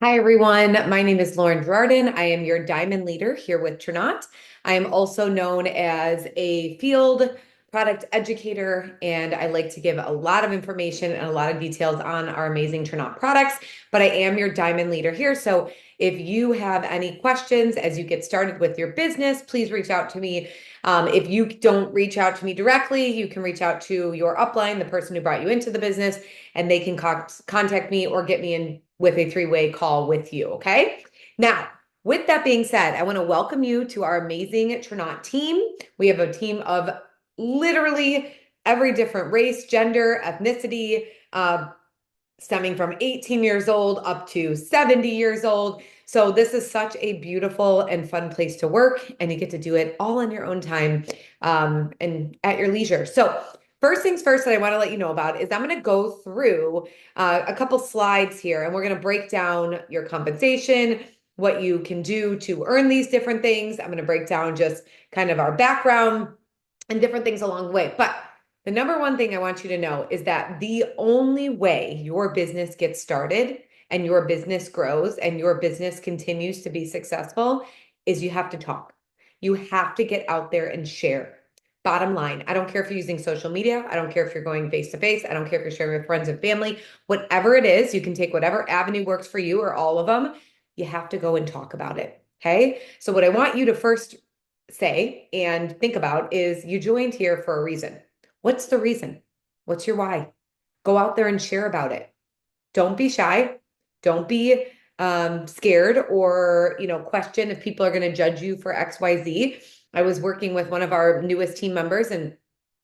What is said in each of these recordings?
Hi, everyone. My name is Lauren Gerardin. I am your diamond leader here with Trinot. I am also known as a field product educator, and I like to give a lot of information and a lot of details on our amazing Trinot products. But I am your diamond leader here. So if you have any questions as you get started with your business, please reach out to me. If you don't reach out to me directly, you can reach out to your upline, the person who brought you into the business, and they can contact me or get me in with a three-way call with you. Okay. Now, with that being said, I want to welcome you to our amazing Trinot team. We have a team of literally every different race, gender, ethnicity, stemming from 18 years old up to 70 years old. So this is such a beautiful and fun place to work, and you get to do it all in your own time and at your leisure. So first things first that I want to let you know about is I'm going to go through a couple slides here, and we're going to break down your compensation, what you can do to earn these different things. I'm going to break down just kind of our background and different things along the way. But the number one thing I want you to know is that the only way your business gets started and your business grows and your business continues to be successful is you have to talk. You have to get out there and share. Bottom line, I don't care if you're using social media. I don't care if you're going face to face. I don't care if you're sharing with friends and family. Whatever it is, you can take whatever avenue works for you or all of them. You have to go and talk about it. Okay. So, what I want you to first say and think about is you joined here for a reason. What's the reason? What's your why? Go out there and share about it. Don't be shy. Don't be scared or question if people are going to judge you for XYZ. I was working with one of our newest team members, and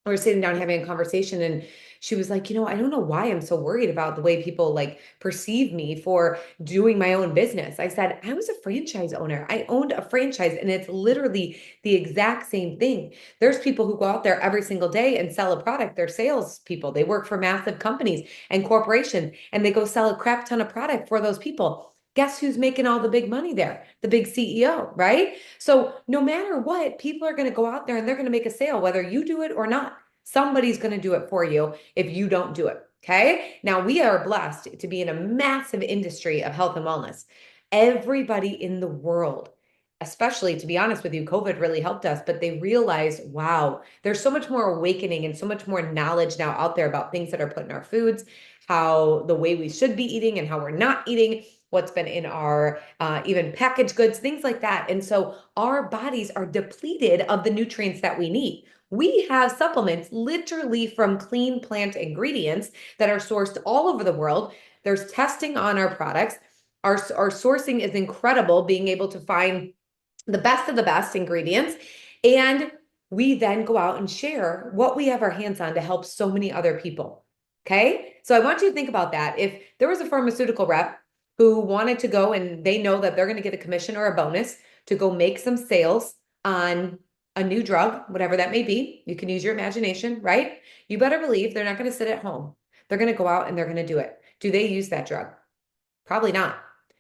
we were sitting down having a conversation, and she was like, I don't know why I'm so worried about the way people like perceive me for doing my own business. I said, I was a franchise owner. I owned a franchise, and it's literally the exact same thing. There's people who go out there every single day and sell a product. They're sales people. They work for massive companies and corporations, and they go sell a crap ton of product for those people. Guess who's making all the big money there? The big CEO, right? So no matter what, people are going to go out there and they're going to make a sale, whether you do it or not. Somebody's going to do it for you if you don't do it. Okay. Now we are blessed to be in a massive industry of health and wellness. Everybody in the world, especially to be honest with you, COVID really helped us, but they realized, wow, there's so much more awakening and so much more knowledge now out there about things that are put in our foods, how the way we should be eating and how we're not eating, what's been in our even packaged goods, things like that. And so our bodies are depleted of the nutrients that we need. We have supplements literally from clean plant ingredients that are sourced all over the world. There's testing on our products. Our sourcing is incredible, being able to find the best of the best ingredients. And we then go out and share what we have our hands on to help so many other people. Okay. So I want you to think about that. If there was a pharmaceutical rep who wanted to go and they know that they're going to get a commission or a bonus to go make some sales on a new drug, whatever that may be, you can use your imagination, right? You better believe they're not going to sit at home. They're going to go out and they're going to do it. Do they use that drug? Probably not.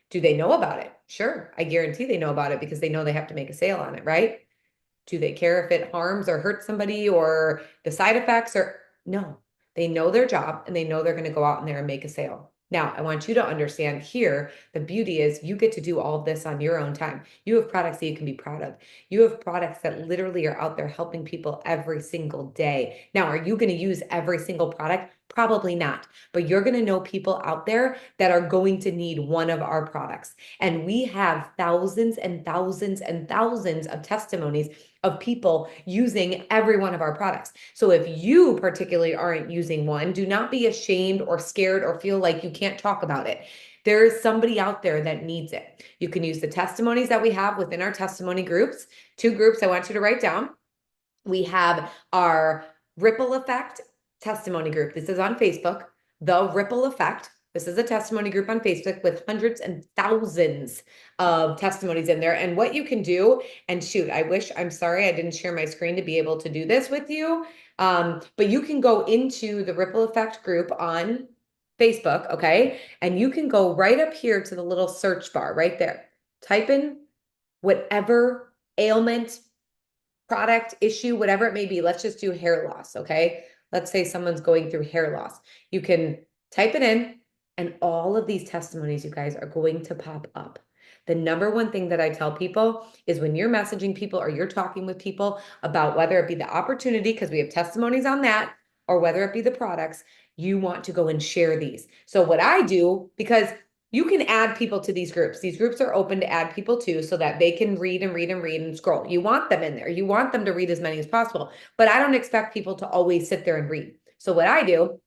Do they know about it? Sure. I guarantee they know about it because they know they have to make a sale on it, right? Do they care if it harms or hurts somebody or the side effects or no? They know their job and they know they're going to go out in there and make a sale. Now, I want you to understand here, the beauty is you get to do all of this on your own time. You have products that you can be proud of. You have products that literally are out there helping people every single day. Now, are you going to use every single product? Probably not, but you're going to know people out there that are going to need one of our products. And we have thousands and thousands and thousands of testimonies of people using every one of our products. So if you particularly aren't using one, do not be ashamed or scared or feel like you can't talk about it. There is somebody out there that needs it. You can use the testimonies that we have within our testimony groups. Two groups I want you to write down. We have our Ripple Effect testimony group. This is on Facebook, The Ripple Effect. This is a testimony group on Facebook with hundreds and thousands of testimonies in there. And what you can do, and shoot, I'm sorry, I didn't share my screen to be able to do this with you. But you can go into the Ripple Effect group on Facebook, okay? And you can go right up here to the little search bar right there. Type in whatever ailment, product, issue, whatever it may be. Let's just do hair loss, okay? Let's say someone's going through hair loss. You can type it in And all of these testimonies, you guys, are going to pop up. The number one thing that I tell people is when you're messaging people or you're talking with people about whether it be the opportunity, because we have testimonies on that, or whether it be the products, you want to go and share these. So what I do, because you can add people to these groups. These groups are open to add people to so that they can read and read and read and scroll. You want them in there. You want them to read as many as possible. But I don't expect people to always sit there and read. So what I do,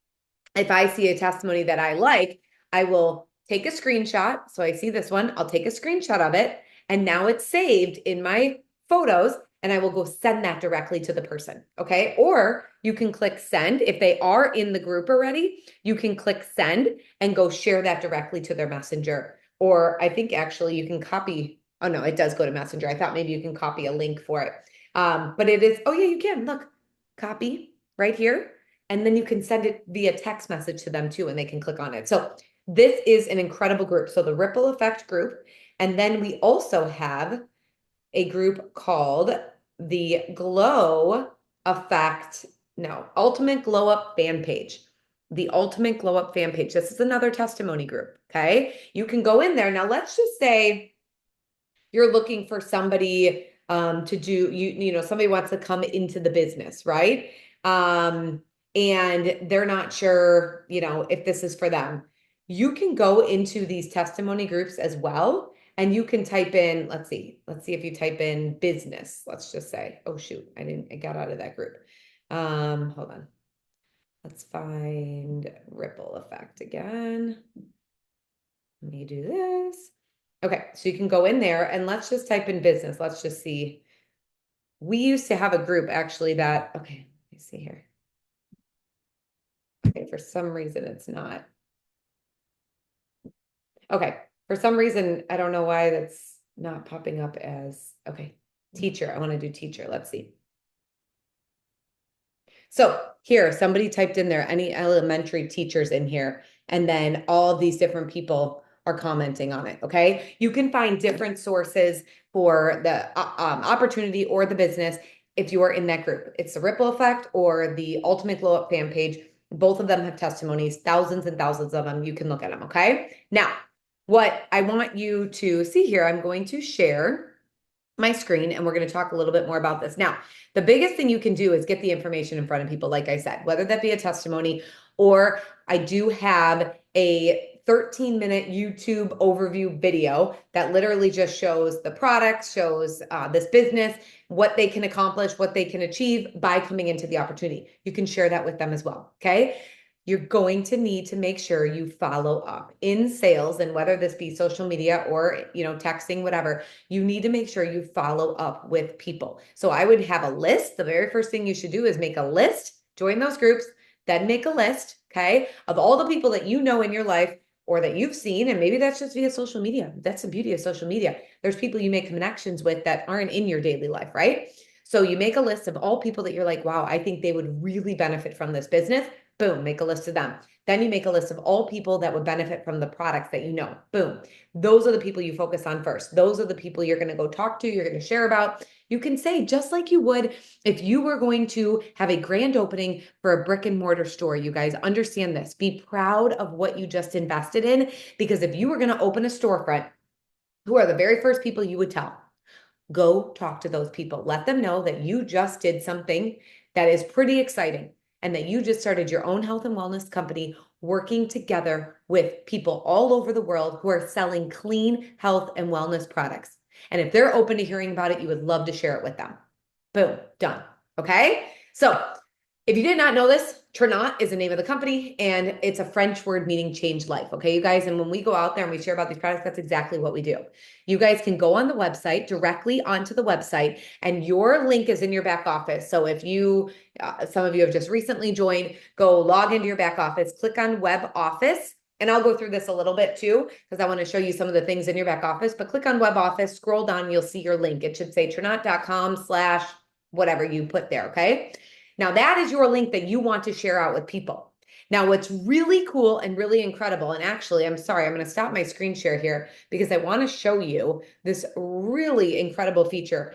if I see a testimony that I like, I will take a screenshot. So I see this one, I'll take a screenshot of it. And now it's saved in my photos and I will go send that directly to the person. Okay. Or you can click send. If they are in the group already, you can click send and go share that directly to their messenger. Or I think actually you can copy. Oh no, it does go to messenger. I thought maybe you can copy a link for it. But it is, oh yeah, you can. Look, copy right here. And then you can send it via text message to them too, and they can click on it. So this is an incredible group. So the Ripple Effect group. And then we also have a group called the Glow Effect, no, Ultimate Glow Up fan page. The Ultimate Glow Up fan page. This is another testimony group. Okay. You can go in there. Now, let's just say you're looking for somebody to do, you know, somebody wants to come into the business, right? And they're not sure, you know, if this is for them. You can go into these testimony groups as well. And you can type in, let's see if you type in business, let's just say, oh shoot, I got out of that group. Hold on. Let's find Ripple Effect again. Let me do this. Okay, so you can go in there and let's just type in business. Let's just see. We used to have a group actually that, okay, let me see here. Okay, for some reason it's not. Okay, for some reason, I don't know why that's not popping up as, okay, teacher. I want to do teacher. Let's see. So here, somebody typed in there, any elementary teachers in here, and then all of these different people are commenting on it, okay? You can find different sources for the opportunity or the business if you are in that group. It's the Ripple Effect or the Ultimate Glow Up fan page. Both of them have testimonies, thousands and thousands of them. You can look at them, okay? Now, what I want you to see here, I'm going to share my screen and we're going to talk a little bit more about this. Now, the biggest thing you can do is get the information in front of people, like I said, whether that be a testimony or I do have a 13-minute YouTube overview video that literally just shows the product, shows this business, what they can accomplish, what they can achieve by coming into the opportunity. You can share that with them as well, okay? You're going to need to make sure you follow up in sales, and whether this be social media or, you know, texting, whatever, you need to make sure you follow up with people. So I would have a list. The very first thing you should do is make a list, join those groups, then make a list, okay, of all the people that you know in your life or that you've seen. And maybe that's just via social media. That's the beauty of social media. There's people you make connections with that aren't in your daily life, right? So you make a list of all people that you're like, wow, I think they would really benefit from this business. Boom, make a list of them. Then you make a list of all people that would benefit from the products that you know. Boom. Those are the people you focus on first. Those are the people you're going to go talk to, you're going to share about. You can say, just like you would if you were going to have a grand opening for a brick and mortar store. You guys understand this. Be proud of what you just invested in, because if you were going to open a storefront, who are the very first people you would tell? Go talk to those people. Let them know that you just did something that is pretty exciting and that you just started your own health and wellness company working together with people all over the world who are selling clean health and wellness products. And if they're open to hearing about it, you would love to share it with them. Boom, done. Okay. So if you did not know this, Trinot is the name of the company, and it's a French word meaning change life. Okay, you guys. And when we go out there and we share about these products, that's exactly what we do. You guys can go on the website, directly onto the website, and your link is in your back office. So if you, some of you have just recently joined, go log into your back office, click on Web Office. And I'll go through this a little bit too, because I want to show you some of the things in your back office, but click on Web Office, scroll down, you'll see your link. It should say trinot.com/ whatever you put there. Okay. Now that is your link that you want to share out with people. Now, what's really cool and really incredible, and actually, I'm sorry, I'm going to stop my screen share here because I want to show you this really incredible feature.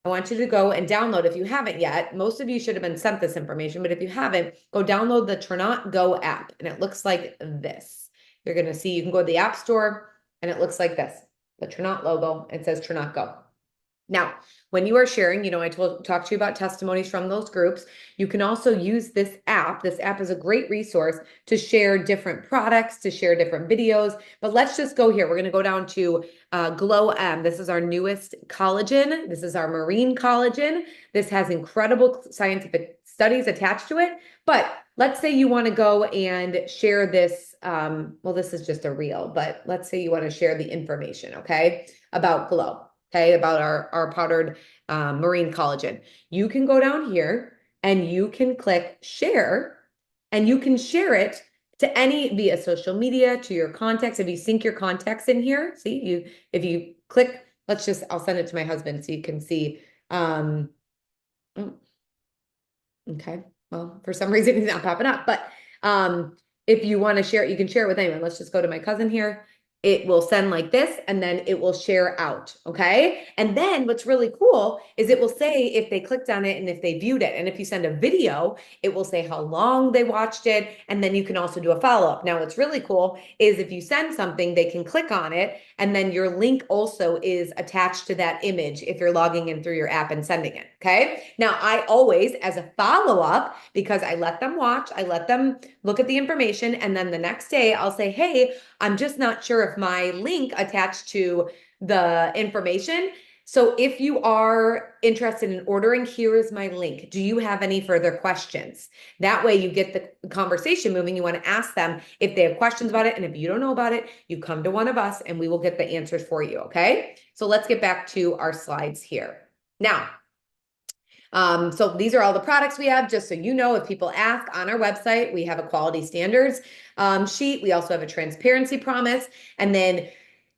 I want you to go and download, if you haven't yet. Most of you should have been sent this information, but if you haven't, go download the Trinot Go app, and it looks like this. you're going to see, you can go to the App Store and it looks like this, the Trinot logo. It says Trinot Go. Now, when you are sharing, I talked to you about testimonies from those groups. You can also use this app. This app is a great resource to share different products, to share different videos. But let's just go here. We're going to go down to Glow M. This is our newest collagen. This is our marine collagen. This has incredible scientific studies attached to it. But let's say you want to go and share this. Well, this is just a reel, but let's say you want to share the information, okay, about Glow. Okay, about our powdered marine collagen. You can go down here and you can click share, and you can share it to any via social media, to your contacts. If you sync your contacts in here, see, if you click, I'll send it to my husband so you can see. Oh, okay, well, for some reason he's not popping up, but if you want to share it, you can share it with anyone. Let's just go to my cousin here. It will send like this, and then it will share out, okay? And then what's really cool is it will say if they clicked on it and if they viewed it. And if you send a video, it will say how long they watched it, and then you can also do a follow-up. Now, what's really cool is if you send something, they can click on it, and then your link also is attached to that image if you're logging in through your app and sending it, okay? Now, I always, as a follow-up, because I let them watch, I let them look at the information, and then the next day I'll say, hey, I'm just not sure if my link attached to the information. So if you are interested in ordering, here is my link. Do you have any further questions? That way you get the conversation moving. You want to ask them if they have questions about it. And if you don't know about it, you come to one of us and we will get the answers for you. Okay. So let's get back to our slides here. Now, so these are all the products we have, just so you know, if people ask on our website, we have a quality standards sheet. We also have a transparency promise. And then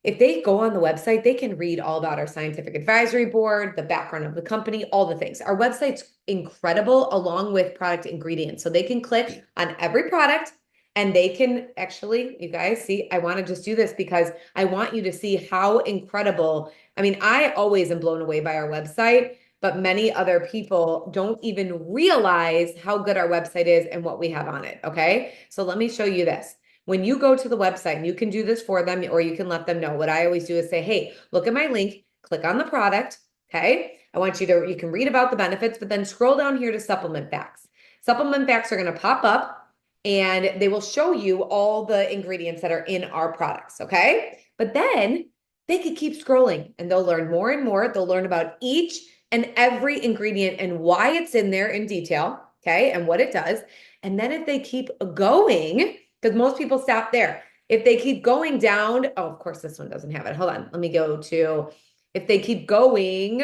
if they go on the website, they can read all about our scientific advisory board, the background of the company, all the things. Our website's incredible along with product ingredients. So they can click on every product and they can actually, you guys see, I want to just do this because I want you to see how incredible. I mean, I always am blown away by our website, but many other people don't even realize how good our website is and what we have on it. Okay. So let me show you this. When you go to the website, and you can do this for them, or you can let them know. What I always do is say, hey, look at my link, click on the product. Okay. I want you can read about the benefits, but then scroll down here to supplement facts. Supplement facts are going to pop up and they will show you all the ingredients that are in our products. Okay. But then they could keep scrolling and they'll learn more and more. They'll learn about each and every ingredient and why it's in there in detail, okay, and what it does. And then if they keep going, because most people stop there. If they keep going down, oh, of course, this one doesn't have it. Hold on, let me go to, if they keep going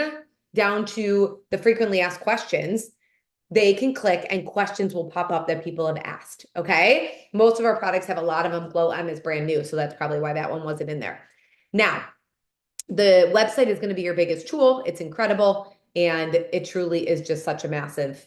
down to the frequently asked questions, they can click and questions will pop up that people have asked, okay? Most of our products have a lot of them. Glow M is brand new, so that's probably why that one wasn't in there. Now, the website is going to be your biggest tool. It's incredible. And it truly is just such a massive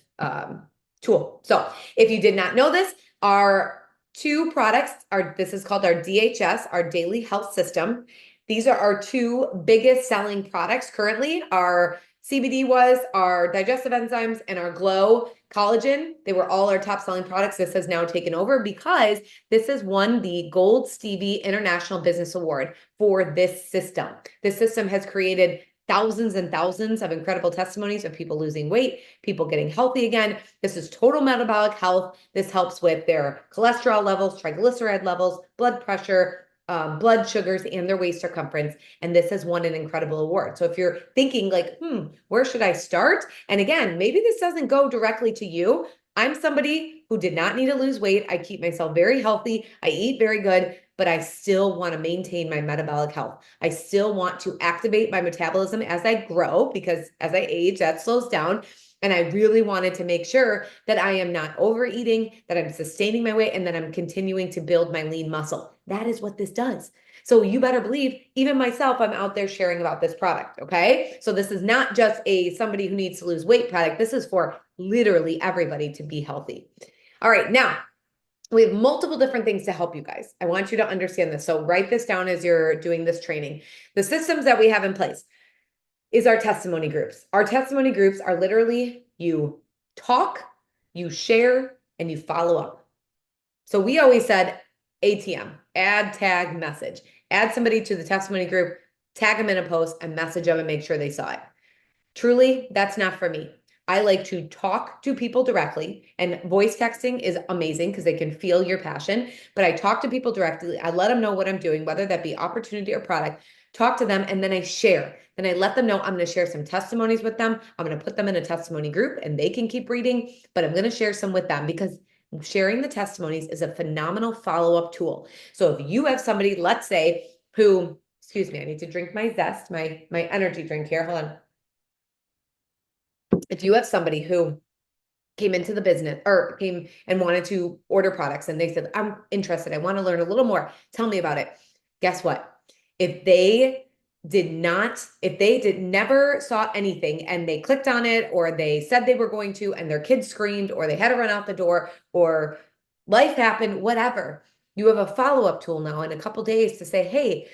tool. So if you did not know this, our two products this is called our DHS, our Daily Health System. These are our two biggest selling products currently. Our CBD was our digestive enzymes and our Glow collagen. They were all our top selling products. This has now taken over because this has won the Gold Stevie International Business Award for this system. This system has created thousands and thousands of incredible testimonies of people losing weight, people getting healthy again. This is total metabolic health. This helps with their cholesterol levels, triglyceride levels, blood pressure, blood sugars, and their waist circumference. And this has won an incredible award. So if you're thinking like, where should I start? And again, maybe this doesn't go directly to you. I'm somebody who did not need to lose weight. I keep myself very healthy. I eat very good, but I still want to maintain my metabolic health. I still want to activate my metabolism as I grow, because as I age, that slows down. And I really wanted to make sure that I am not overeating, that I'm sustaining my weight, and that I'm continuing to build my lean muscle. That is what this does. So you better believe, even myself, I'm out there sharing about this product, okay? So this is not just somebody who needs to lose weight product. This is for literally everybody to be healthy. All right, now, we have multiple different things to help you guys. I want you to understand this. So write this down as you're doing this training. The systems that we have in place is our testimony groups. Our testimony groups are literally you talk, you share, and you follow up. So we always said ATM, add, tag, message, add somebody to the testimony group, tag them in a post and message them and make sure they saw it. Truly, that's not for me. I like to talk to people directly, and voice texting is amazing because they can feel your passion. But I talk to people directly. I let them know what I'm doing, whether that be opportunity or product, talk to them, and then I share. Then I let them know I'm going to share some testimonies with them. I'm going to put them in a testimony group and they can keep reading, but I'm going to share some with them because sharing the testimonies is a phenomenal follow-up tool. So if you have somebody, let's say, who, excuse me, I need to drink my zest, my energy drink here. Hold on. If you have somebody who came into the business or came and wanted to order products and they said, I'm interested, I want to learn a little more, tell me about it. Guess what? If they never saw anything and they clicked on it or they said they were going to and their kids screamed or they had to run out the door or life happened, whatever, you have a follow-up tool now in a couple days to say, hey,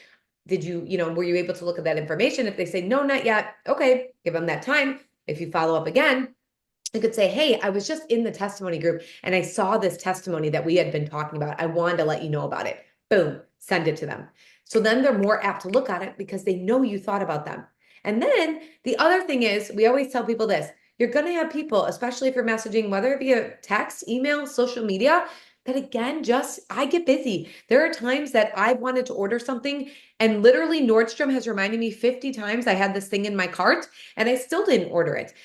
were you able to look at that information? If they say, no, not yet, okay, give them that time. If you follow up again, you could say, hey, I was just in the testimony group and I saw this testimony that we had been talking about. I wanted to let you know about it. Boom, send it to them. So then they're more apt to look at it because they know you thought about them. And then the other thing is, we always tell people this, you're going to have people, especially if you're messaging, whether it be a text, email, social media, that again, I get busy. There are times that I wanted to order something and literally Nordstrom has reminded me 50 times I had this thing in my cart and I still didn't order it.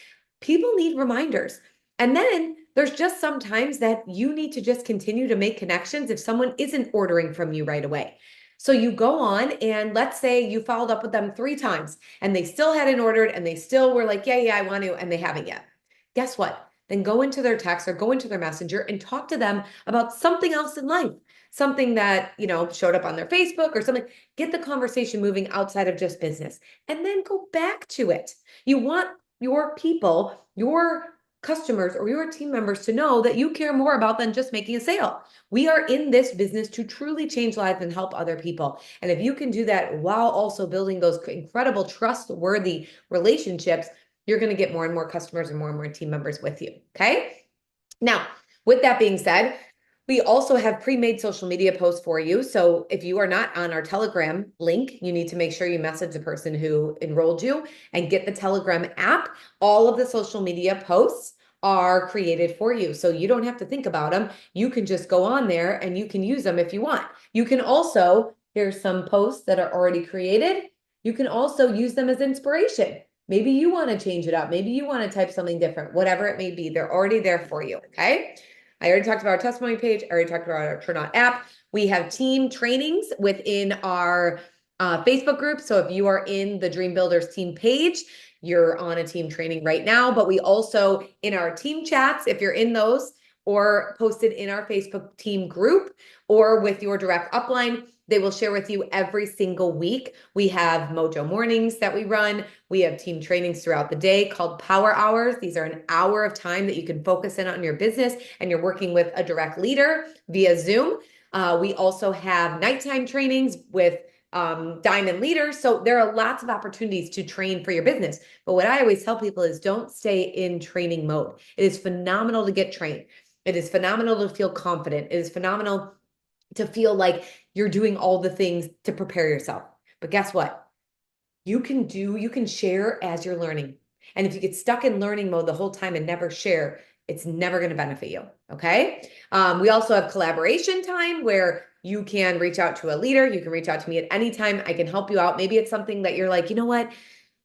People need reminders. And then there's just sometimes that you need to just continue to make connections if someone isn't ordering from you right away. So you go on and let's say you followed up with them 3 times and they still hadn't ordered and they still were like, yeah, I want to, and they haven't yet. Guess what? Then go into their text or go into their messenger and talk to them about something else in life, something that, showed up on their Facebook or something. Get the conversation moving outside of just business and then go back to it. You want your people, your customers, or your team members to know that you care more about than just making a sale. We are in this business to truly change lives and help other people. And if you can do that while also building those incredible, trustworthy relationships, you're going to get more and more customers and more team members with you. Okay. Now, with that being said, we also have pre-made social media posts for you. So if you are not on our Telegram link, you need to make sure you message the person who enrolled you and get the Telegram app. All of the social media posts are created for you. So you don't have to think about them. You can just go on there and you can use them if you want. You can also, here's some posts that are already created. You can also use them as inspiration. Maybe you want to change it up. Maybe you want to type something different, whatever it may be. They're already there for you. Okay. I already talked about our testimony page. I already talked about our Turnout app. We have team trainings within our Facebook group. So if you are in the Dream Builders team page, you're on a team training right now. But we also, in our team chats, if you're in those, or posted in our Facebook team group, or with your direct upline, they will share with you every single week. We have Mojo Mornings that we run. We have team trainings throughout the day called Power Hours. These are an hour of time that you can focus in on your business and you're working with a direct leader via Zoom. We also have nighttime trainings with diamond leaders. So there are lots of opportunities to train for your business. But what I always tell people is don't stay in training mode. It is phenomenal to get trained. It is phenomenal to feel confident. It is phenomenal to feel like you're doing all the things to prepare yourself. But guess what? You can share as you're learning. And if you get stuck in learning mode the whole time and never share, it's never going to benefit you. Okay. We also have collaboration time where you can reach out to a leader. You can reach out to me at any time. I can help you out. Maybe it's something that you're like, you know what?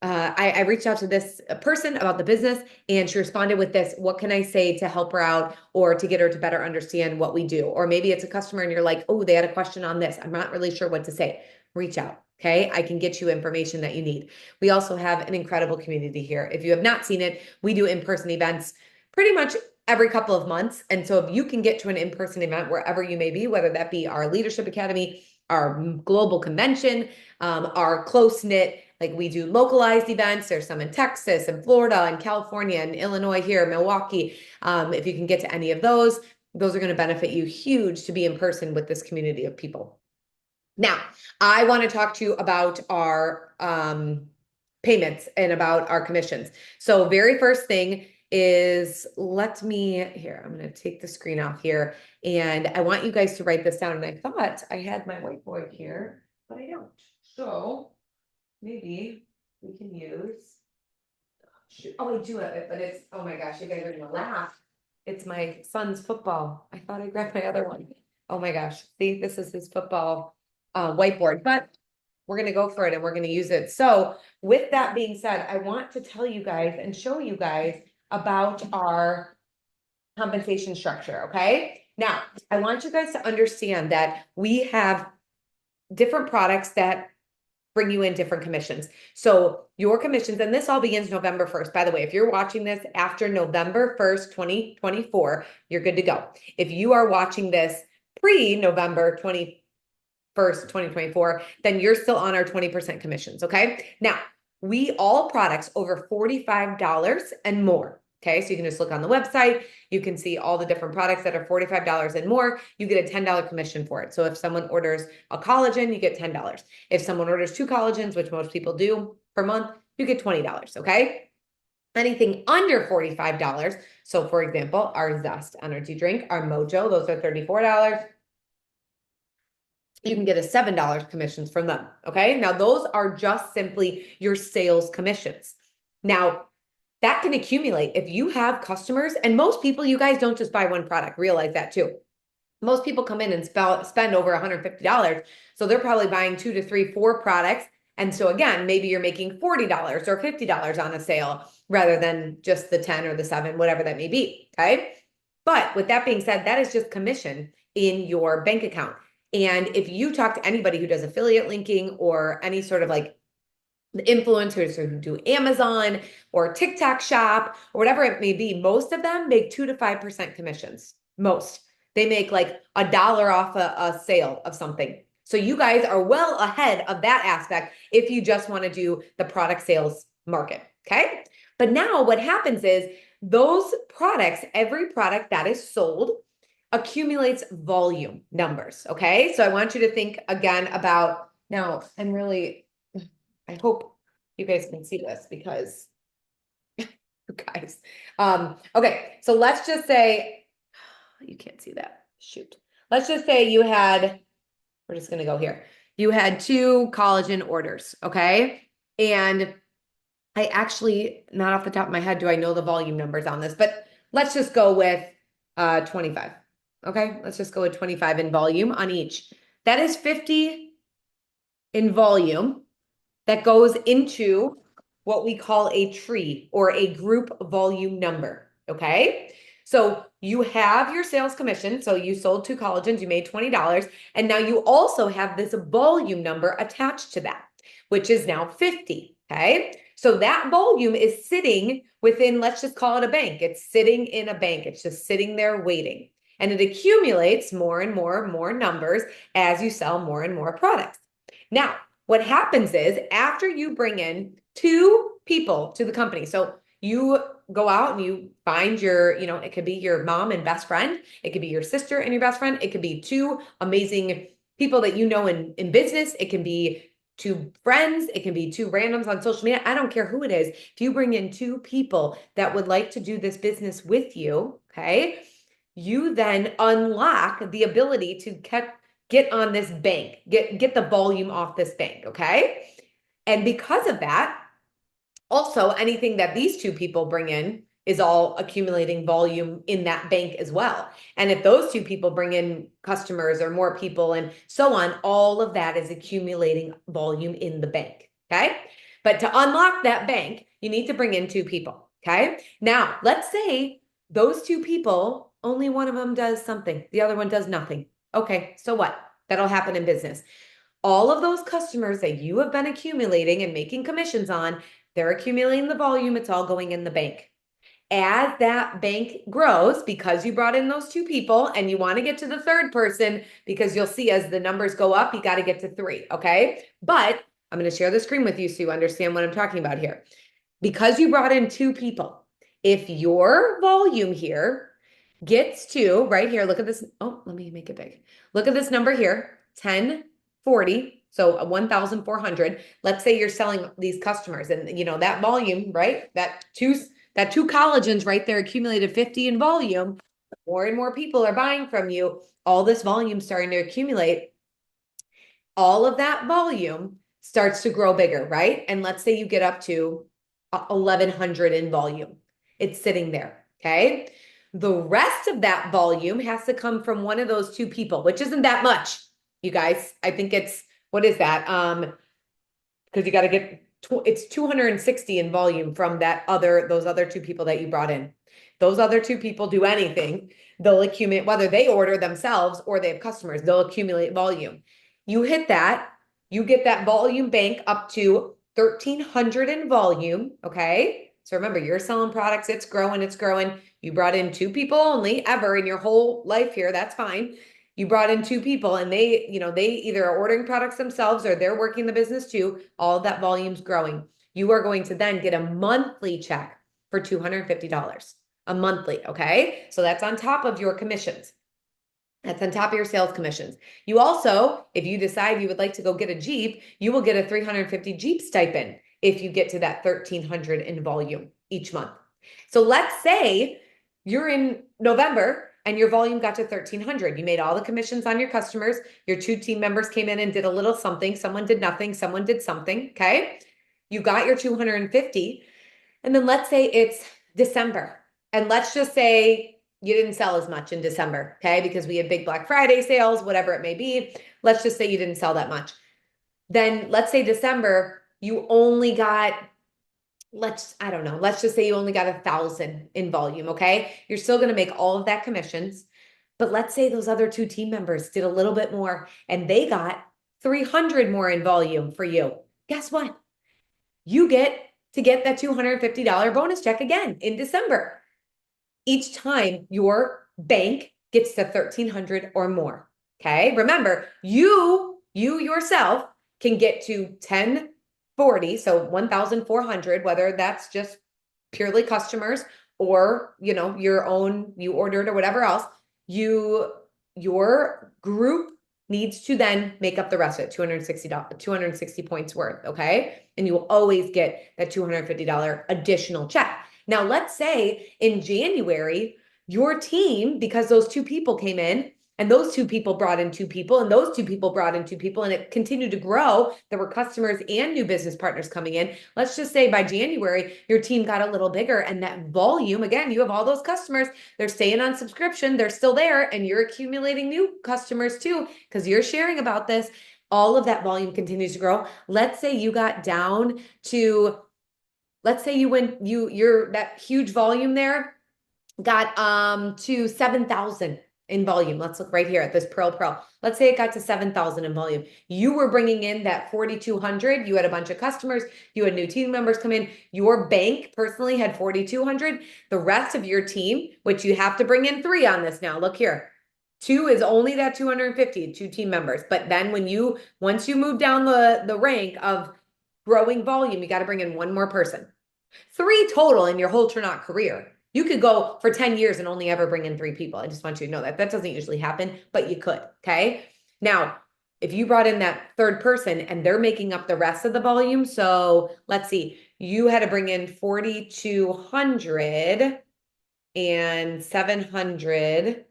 I reached out to this person about the business and she responded with this. What can I say to help her out or to get her to better understand what we do? Or maybe it's a customer and you're like, oh, they had a question on this. I'm not really sure what to say. Reach out. Okay. I can get you information that you need. We also have an incredible community here. If you have not seen it, we do in-person events pretty much every couple of months. And so if you can get to an in-person event wherever you may be, whether that be our Leadership Academy, our global convention, our close-knit, like we do localized events. There's some in Texas and Florida and California and Illinois here, Milwaukee. If you can get to any of those are going to benefit you huge to be in person with this community of people. Now, I want to talk to you about our payments and about our commissions. So very first thing, is here, I'm going to take the screen off here and I want you guys to write this down. And I thought I had my whiteboard here, but I don't. So maybe we can use, oh, I do have it, but it's, oh my gosh, you guys are going to laugh. It's my son's football. I thought I grabbed my other one. Oh my gosh. See, this is his football whiteboard, but we're going to go for it and we're going to use it. So with that being said, I want to tell you guys and show you guys about our compensation structure. Okay. Now I want you guys to understand that we have different products that bring you in different commissions. So your commissions, and this all begins November 1st. By the way, if you're watching this after November 1st, 2024, you're good to go. If you are watching this pre-November 21st, 2024, then you're still on our 20% commissions, okay? Now, we all products over $45 and more. Okay, so you can just look on the website. You can see all the different products that are $45 and more. You get a $10 commission for it. So if someone orders a collagen, you get $10. If someone orders 2 collagens, which most people do per month, you get $20, okay? Anything under $45. So for example, our Zest energy drink, our Mojo, those are $34. You can get a $7 commissions from them, okay? Now those are just simply your sales commissions. Now, that can accumulate if you have customers, and most people, you guys don't just buy one product, realize that too. Most people come in and spend over $150. So they're probably buying 2 to 3, 4 products. And so again, maybe you're making $40 or $50 on a sale rather than just the 10 or the 7, whatever that may be, okay? But with that being said, that is just commission in your bank account. And if you talk to anybody who does affiliate linking or any sort of like the influencers who do Amazon or TikTok shop or whatever it may be, most of them make 2 to 5% commissions. Most. They make like $1 off a sale of something. So you guys are well ahead of that aspect if you just want to do the product sales market. Okay. But now what happens is those products, every product that is sold accumulates volume numbers. Okay. So I want you to think again about now, and really, I hope you guys can see this because you guys, okay, so let's just say, you can't see that, shoot. Let's just say you had, we're just gonna go here. You had 2 collagen orders, okay? And I actually, not off the top of my head, do I know the volume numbers on this, but let's just go with 25, okay? Let's just go with 25 in volume on each. That is 50 in volume. That goes into what we call a tree or a group volume number, okay? So you have your sales commission. So you sold 2 collagens, you made $20. And now you also have this volume number attached to that, which is now 50, okay? So that volume is sitting within, let's just call it a bank. It's sitting in a bank. It's just sitting there waiting. And it accumulates more and more numbers as you sell more and more products. Now, what happens is after you bring in 2 people to the company, so you go out and you find your, it could be your mom and best friend. It could be your sister and your best friend. It could be 2 amazing people that you know in business. It can be 2 friends. It can be 2 randoms on social media. I don't care who it is. If you bring in 2 people that would like to do this business with you, okay, you then unlock the ability to get on this bank, get the volume off this bank, okay? And because of that, also anything that these 2 people bring in is all accumulating volume in that bank as well. And if those 2 people bring in customers or more people and so on, all of that is accumulating volume in the bank, okay? But to unlock that bank, you need to bring in 2 people, okay? Now, let's say those 2 people, only one of them does something, the other one does nothing. Okay, so what? That'll happen in business. All of those customers that you have been accumulating and making commissions on, they're accumulating the volume. It's all going in the bank. As that bank grows, because you brought in those 2 people and you want to get to the 3rd person, because you'll see as the numbers go up, you got to get to 3, okay? But I'm going to share the screen with you so you understand what I'm talking about here. Because you brought in 2 people, if your volume here gets to right here, look at this. Oh, let me make it big. Look at this number here, 1040. So 1,400. Let's say you're selling these customers and that volume, right? That that two collagens right there accumulated 50 in volume. More and more people are buying from you. All this volume starting to accumulate. All of that volume starts to grow bigger, right? And let's say you get up to 1,100 in volume. It's sitting there, okay? The rest of that volume has to come from one of those two people, which isn't that much, you guys. I think it's, what is that? Because you got to get, it's 260 in volume from those other two people that you brought in. Those other two people do anything, they'll accumulate, whether they order themselves or they have customers, they'll accumulate volume. You hit that, you get that volume bank up to 1,300 in volume, okay? So remember, you're selling products, it's growing, it's growing. You brought in two people only ever in your whole life here, that's fine. You brought in two people and they either are ordering products themselves or they're working the business too. All of that volume's growing. You are going to then get a monthly check for $250, a monthly, okay? So that's on top of your commissions. That's on top of your sales commissions. You also, if you decide you would like to go get a Jeep, you will get a 350 Jeep stipend if you get to that 1,300 in volume each month. So let's say you're in November and your volume got to 1,300. You made all the commissions on your customers. Your two team members came in and did a little something. Someone did nothing. Someone did something. Okay. You got your 250. And then let's say it's December. And let's just say you didn't sell as much in December. Okay. Because we had big Black Friday sales, whatever it may be. Let's just say you didn't sell that much. Then let's say December, you only got, let's just say you only got 1,000 in volume, okay? You're still going to make all of that commissions, but let's say those other two team members did a little bit more and they got 300 more in volume for you. Guess what? You get to get that $250 bonus check again in December. Each time your bank gets to 1,300 or more, okay? Remember, you yourself can get to 1,040, so 1,400, whether that's just purely customers or, your own, you ordered or whatever else, your group needs to then make up the rest of it, $260 points worth, okay? And you will always get that $250 additional check. Now, let's say in January, your team, because those two people came in, and those two people brought in two people, and those two people brought in two people, and it continued to grow. There were customers and new business partners coming in. Let's just say by January, your team got a little bigger, and that volume, again, you have all those customers, they're staying on subscription, they're still there, and you're accumulating new customers too, because you're sharing about this. All of that volume continues to grow. Let's say you got down to, let's say you're that huge volume there got to 7,000 in volume. Let's look right here at this Pearl Pro. Let's say it got to 7,000 in volume. You were bringing in that 4,200. You had a bunch of customers. You had new team members come in. Your bank personally had 4,200. The rest of your team, which you have to bring in 3 on this now. Look here. 2 is only that 250, 2 team members. But then once you move down the rank of growing volume, you got to bring in 1 more person. 3 total in your whole Turnot career. You could go for 10 years and only ever bring in 3 people. I just want you to know that doesn't usually happen, but you could. Okay. Now, if you brought in that 3rd person and they're making up the rest of the volume. So let's see, you had to bring in 4,200 and 700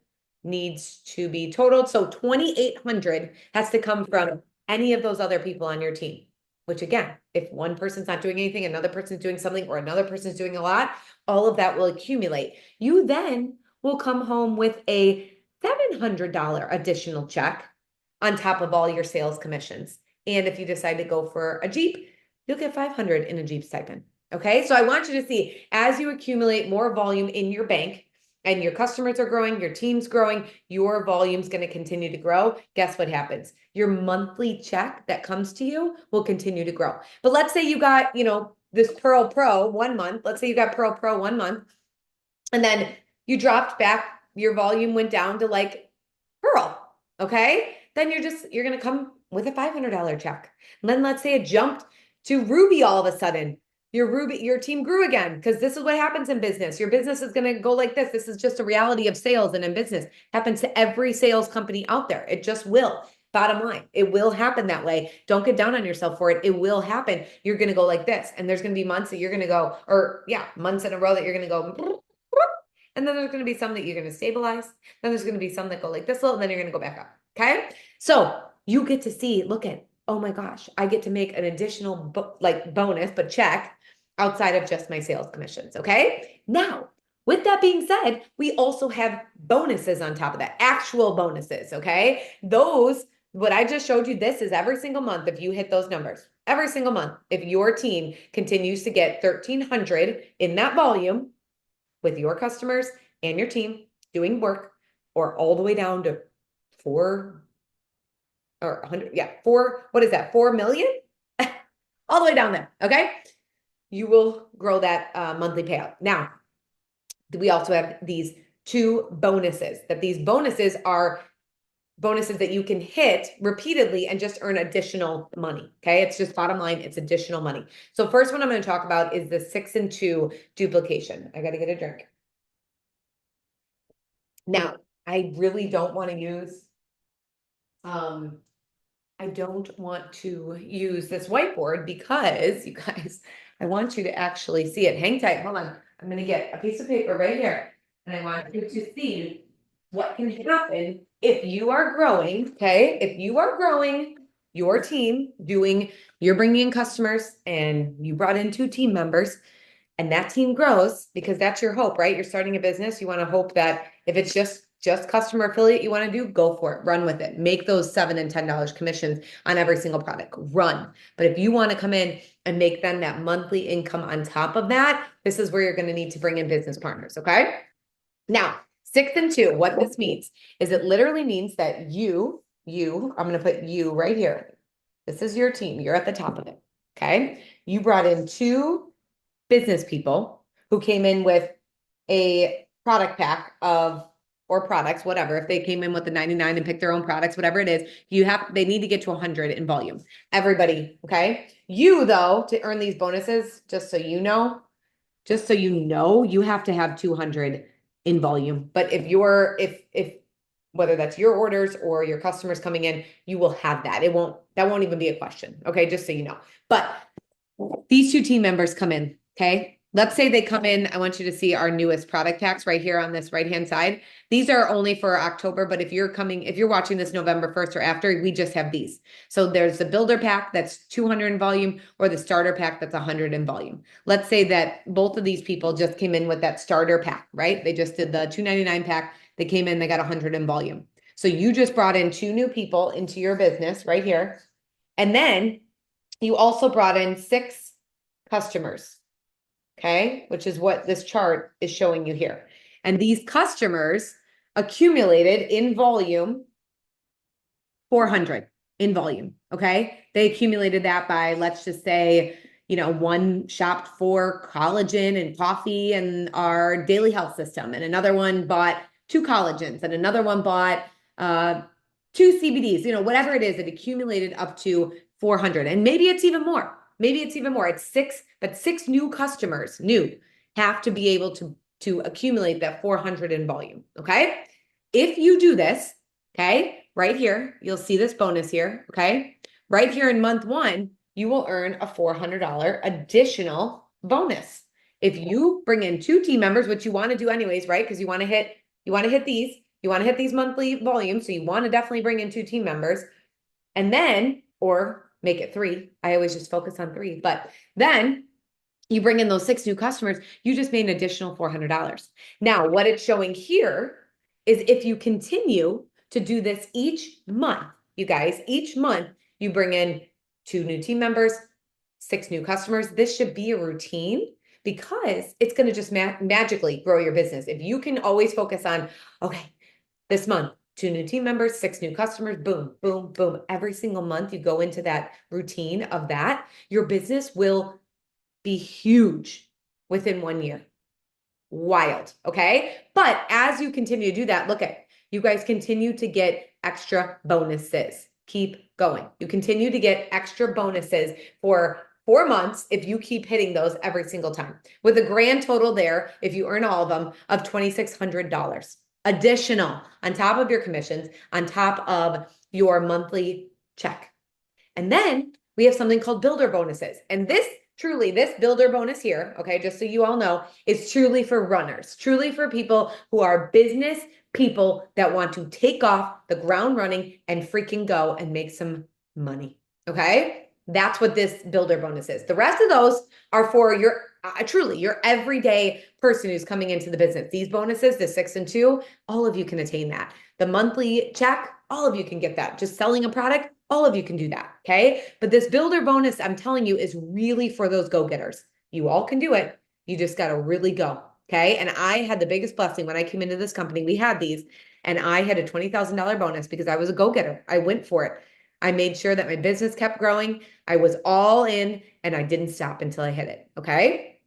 needs to be totaled. So 2,800 has to come from any of those other people on your team. Which again, if one person's not doing anything, another person's doing something, or another person's doing a lot, all of that will accumulate. You then will come home with a $700 additional check on top of all your sales commissions. And if you decide to go for a Jeep, you'll get 500 in a Jeep stipend. Okay. So I want you to see, as you accumulate more volume in your bank, and your customers are growing, your team's growing, your volume's going to continue to grow. Guess what happens? Your monthly check that comes to you will continue to grow. But let's say you got, this Pearl Pro 1 month. Let's say you got Pearl Pro 1 month, and then you dropped back, your volume went down to like Pearl. Okay. Then you're going to come with a $500 check. And then let's say it jumped to Ruby all of a sudden. Your team grew again, because this is what happens in business. Your business is going to go like this. This is just a reality of sales and in business. Happens to every sales company out there. It just will. Bottom line, it will happen that way. Don't get down on yourself for it. It will happen. You're going to go like this. And there's going to be months that you're going to go, or yeah, months in a row that you're going to go, and then there's going to be some that you're going to stabilize. Then there's going to be some that go like this little, and then you're going to go back up. Okay. So you get to see, look at, oh my gosh, I get to make an additional bonus, but check outside of just my sales commissions. Okay. Now, with that being said, we also have bonuses on top of that, actual bonuses. Okay. Those, what I just showed you, this is every single month. If you hit those numbers, every single month, if your team continues to get 1,300 in that volume with your customers and your team doing work, or all the way down to 4 or 100, yeah, 4, what is that, 4 million? All the way down there, okay? You will grow that monthly payout. Now, we also have these 2 bonuses, that these bonuses are bonuses that you can hit repeatedly and just earn additional money, okay? It's just bottom line, it's additional money. So first one I'm going to talk about is the 6 and 2 duplication. I got to get a drink. Now, I really don't want to use, I don't want to use this whiteboard because, you guys, I want you to actually see it. Hang tight. Hold on. I'm going to get a piece of paper right here. And I want you to see what can happen if you are growing, okay? If you are growing your team, you're bringing in customers and you brought in 2 team members and that team grows, because that's your hope, right? You're starting a business. You want to hope that if it's just customer affiliate you want to do, go for it, run with it, make those $7 and $10 commissions on every single product, run. But if you want to come in and make them that monthly income on top of that, this is where you're going to need to bring in business partners. Okay. Now, 6 and 2, what this means is it literally means that I'm going to put you right here. This is your team. You're at the top of it. Okay. You brought in 2 business people who came in with a product pack or products, whatever. If they came in with the 99 and picked their own products, whatever it is, they need to get to 100 in volume. Everybody, okay? You though, to earn these bonuses, just so you know, you have to have 200 in volume. But if whether that's your orders or your customers coming in, you will have that. That won't even be a question. Okay, just so you know. But these 2 team members come in, okay? Let's say they come in. I want you to see our newest product packs right here on this right-hand side. These are only for October, but if you're watching this November 1st or after, we just have these. So there's the builder pack that's 200 in volume, or the starter pack that's 100 in volume. Let's say that both of these people just came in with that starter pack, right? They just did the $299 pack. They came in, they got 100 in volume. So you just brought in 2 new people into your business right here. And then you also brought in 6 customers. Okay, which is what this chart is showing you here. And these customers accumulated in volume 400 in volume. Okay, they accumulated that by, let's just say, one shopped for collagen and coffee and our daily health system, and another one bought 2 collagens, and another one bought 2 CBDs, whatever it is, it accumulated up to 400. And maybe it's even more. It's 6, but 6 new customers, have to be able to accumulate that 400 in volume. Okay. If you do this, okay, right here, you'll see this bonus here. Okay. Right here in month 1, you will earn a $400 additional bonus. If you bring in 2 team members, which you want to do anyways, right? Because you want to hit these monthly volumes. So you want to definitely bring in 2 team members, and then, or make it 3. I always just focus on 3, but then you bring in those 6 new customers, you just made an additional $400. Now, what it's showing here is if you continue to do this each month, you guys, each month you bring in 2 new team members, 6 new customers. This should be a routine, because it's going to just magically grow your business. If you can always focus on, okay, this month, 2 new team members, 6 new customers, boom, boom, boom. Every single month you go into that routine of that, your business will be huge within 1 year. Wild, okay? But as you continue to do that, look at, you guys continue to get extra bonuses. Keep going. You continue to get extra bonuses for 4 months if you keep hitting those every single time, with a grand total there, if you earn all of them, of $2,600 additional on top of your commissions, on top of your monthly check. And then we have something called builder bonuses. And this builder bonus here, okay, just so you all know, is truly for runners, truly for people who are business people that want to take off the ground running and freaking go and make some money. Okay. That's what this builder bonus is. The rest of those are for your truly your everyday person who's coming into the business. These bonuses, the 6 and 2, all of you can attain that. The monthly check, all of you can get that. Just selling a product, all of you can do that. Okay. But this builder bonus, I'm telling you, is really for those go-getters. You all can do it. You just got to really go. Okay. And I had the biggest blessing when I came into this company. We had these, and I had a $20,000 bonus because I was a go-getter. I went for it. I made sure that my business kept growing. I was all in and I didn't stop until I hit it. Okay.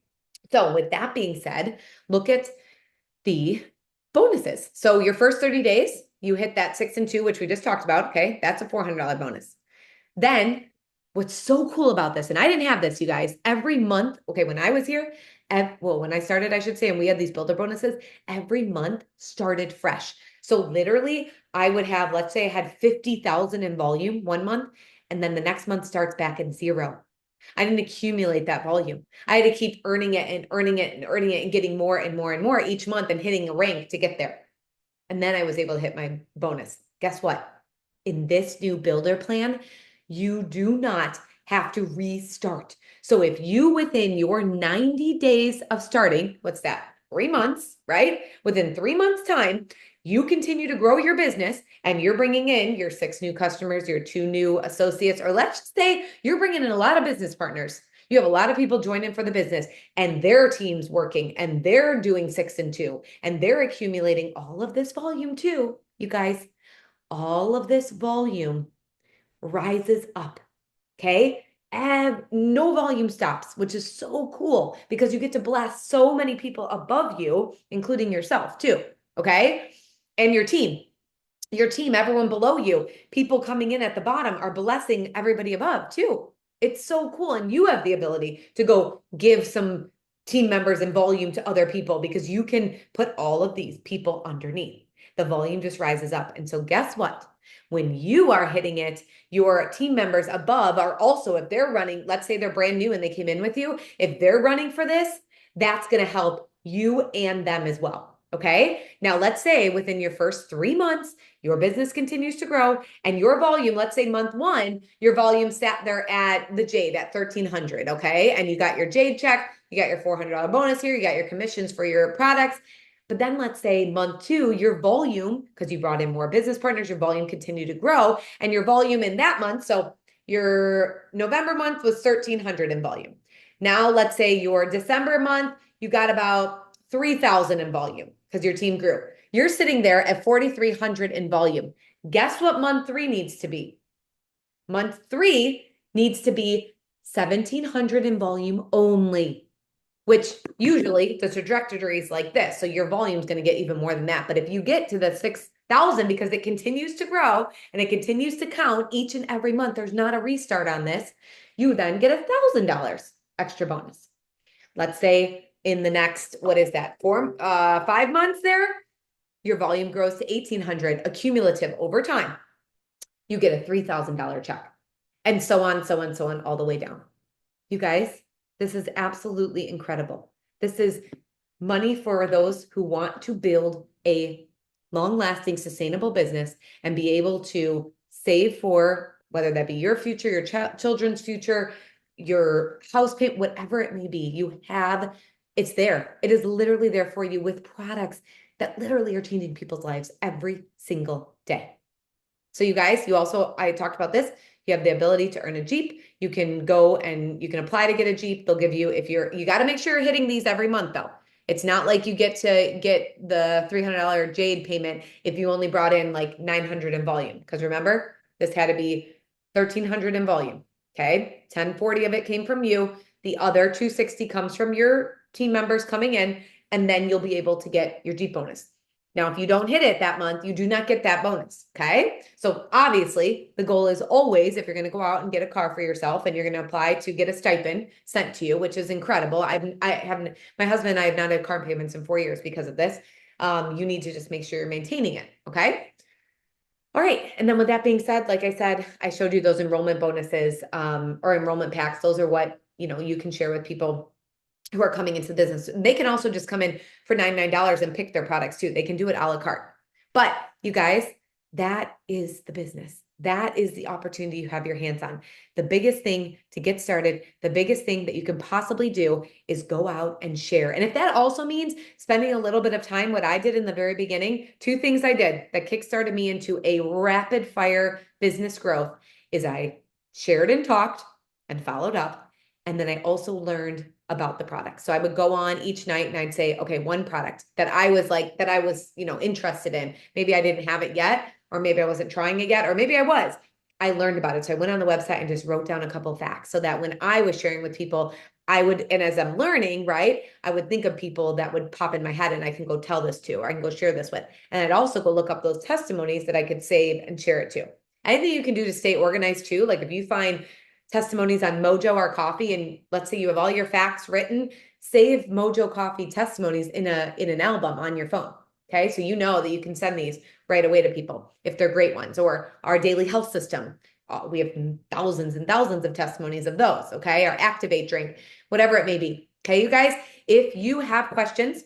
So with that being said, look at the bonuses. So your first 30 days, you hit that 6 and 2, which we just talked about. Okay. That's a $400 bonus. Then what's so cool about this, and I didn't have this, you guys, every month. Okay. When I was here, when I started, I should say, and we had these builder bonuses, every month started fresh. So literally I would have, let's say I had 50,000 in volume one month, and then the next month starts back at 0. I didn't accumulate that volume. I had to keep earning it and earning it and earning it and getting more and more and more each month and hitting a rank to get there. And then I was able to hit my bonus. Guess what? In this new builder plan, you do not have to restart. So if you, within your 90 days of starting, what's that? 3 months, right? Within 3 months time, you continue to grow your business and you're bringing in your 6 new customers, your 2 new associates, or let's just say you're bringing in a lot of business partners. You have a lot of people joining for the business and their team's working and they're doing 6 and 2 and they're accumulating all of this volume too. You guys, all of this volume rises up. Okay. And no volume stops, which is so cool because you get to bless so many people above you, including yourself too. Okay. And your team, everyone below you, people coming in at the bottom are blessing everybody above too. It's so cool. And you have the ability to go give some team members and volume to other people because you can put all of these people underneath. The volume just rises up. And so guess what? When you are hitting it, your team members above are also, if they're running, let's say they're brand new and they came in with you, if they're running for this, that's going to help you and them as well. Okay. Now let's say within your first 3 months, your business continues to grow and your volume, let's say month 1, your volume sat there at the Jade at 1,300. Okay. And you got your Jade check, you got your $400 bonus here, you got your commissions for your products. But then let's say month 2, your volume, because you brought in more business partners, your volume continued to grow and your volume in that month. So your November month was 1,300 in volume. Now let's say your December month, you got about 3,000 in volume because your team grew. You're sitting there at 4,300 in volume. Guess what month 3 needs to be? Month 3 needs to be 1,700 in volume only, which usually the trajectory is like this. So your volume is going to get even more than that. But if you get to the 6,000, because it continues to grow and it continues to count each and every month, there's not a restart on this, you then get $1,000 extra bonus. Let's say in the next, what is that, 5 months there, your volume grows to 1,800 accumulative over time. You get a $3,000 check and so on, so on, so on, all the way down. You guys, this is absolutely incredible. This is money for those who want to build a long-lasting, sustainable business and be able to save for whether that be your future, your children's future, your house payment, whatever it may be. You have, it's there. It is literally there for you with products that literally are changing people's lives every single day. So you guys, I talked about this. You have the ability to earn a Jeep. You can go and you can apply to get a Jeep. They'll give you, you got to make sure you're hitting these every month though. It's not like you get to get the $300 Jade payment if you only brought in like 900 in volume. Because remember, this had to be 1,300 in volume. Okay. 1,040 of it came from you. The other 260 comes from your team members coming in, and then you'll be able to get your Jeep bonus. Now, if you don't hit it that month, you do not get that bonus. Okay. So obviously the goal is always, if you're going to go out and get a car for yourself and you're going to apply to get a stipend sent to you, which is incredible. My husband and I have not had car payments in 4 years because of this. You need to just make sure you're maintaining it. Okay. All right. And then with that being said, like I said, I showed you those enrollment bonuses or enrollment packs. Those are what, you can share with people who are coming into the business. They can also just come in for $99 and pick their products too. They can do it a la carte. But you guys, that is the business. That is the opportunity you have your hands on. The biggest thing to get started, the biggest thing that you can possibly do is go out and share. And if that also means spending a little bit of time, what I did in the very beginning, two things I did that kickstarted me into a rapid fire business growth is I shared and talked and followed up. And then I also learned about the product. So I would go on each night and I'd say, okay, one product that I was interested in. Maybe I didn't have it yet, or maybe I wasn't trying it yet, or maybe I was. I learned about it. So I went on the website and just wrote down a couple of facts so that when I was sharing with people, and as I'm learning, right, I would think of people that would pop in my head and I can go tell this to, or I can go share this with. And I'd also go look up those testimonies that I could save and share it to. Anything you can do to stay organized too. Like if you find testimonies on Mojo or Coffee, and let's say you have all your facts written, save Mojo Coffee testimonies in an album on your phone. Okay, so you know that you can send these right away to people if they're great ones. Or our daily health system, we have thousands and thousands of testimonies of those. Okay, our Activate drink, whatever it may be. Okay, you guys, if you have questions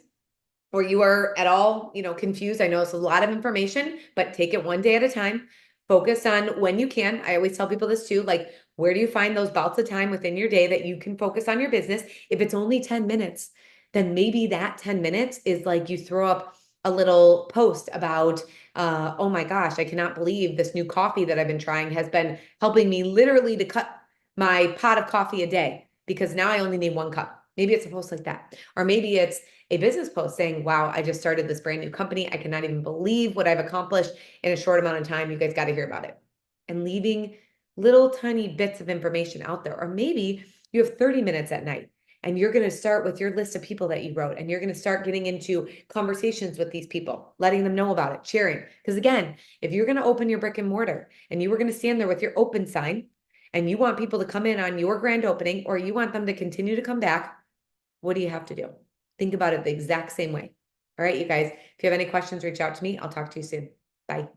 or you are at all, confused, I know it's a lot of information, but take it one day at a time. Focus on when you can. I always tell people this too, like, where do you find those bouts of time within your day that you can focus on your business? If it's only 10 minutes, then maybe that 10 minutes is like you throw up a little post about, oh my gosh, I cannot believe this new coffee that I've been trying has been helping me literally to cut my pot of coffee a day because now I only need one cup. Maybe it's a post like that. Or maybe it's a business post saying, wow, I just started this brand new company. I cannot even believe what I've accomplished in a short amount of time. You guys got to hear about it. And leaving little tiny bits of information out there. Or maybe you have 30 minutes at night and you're going to start with your list of people that you wrote and you're going to start getting into conversations with these people, letting them know about it, sharing. Because again, if you're going to open your brick and mortar and you were going to stand there with your open sign and you want people to come in on your grand opening or you want them to continue to come back, what do you have to do? Think about it the exact same way. All right, you guys, if you have any questions, reach out to me. I'll talk to you soon. Bye.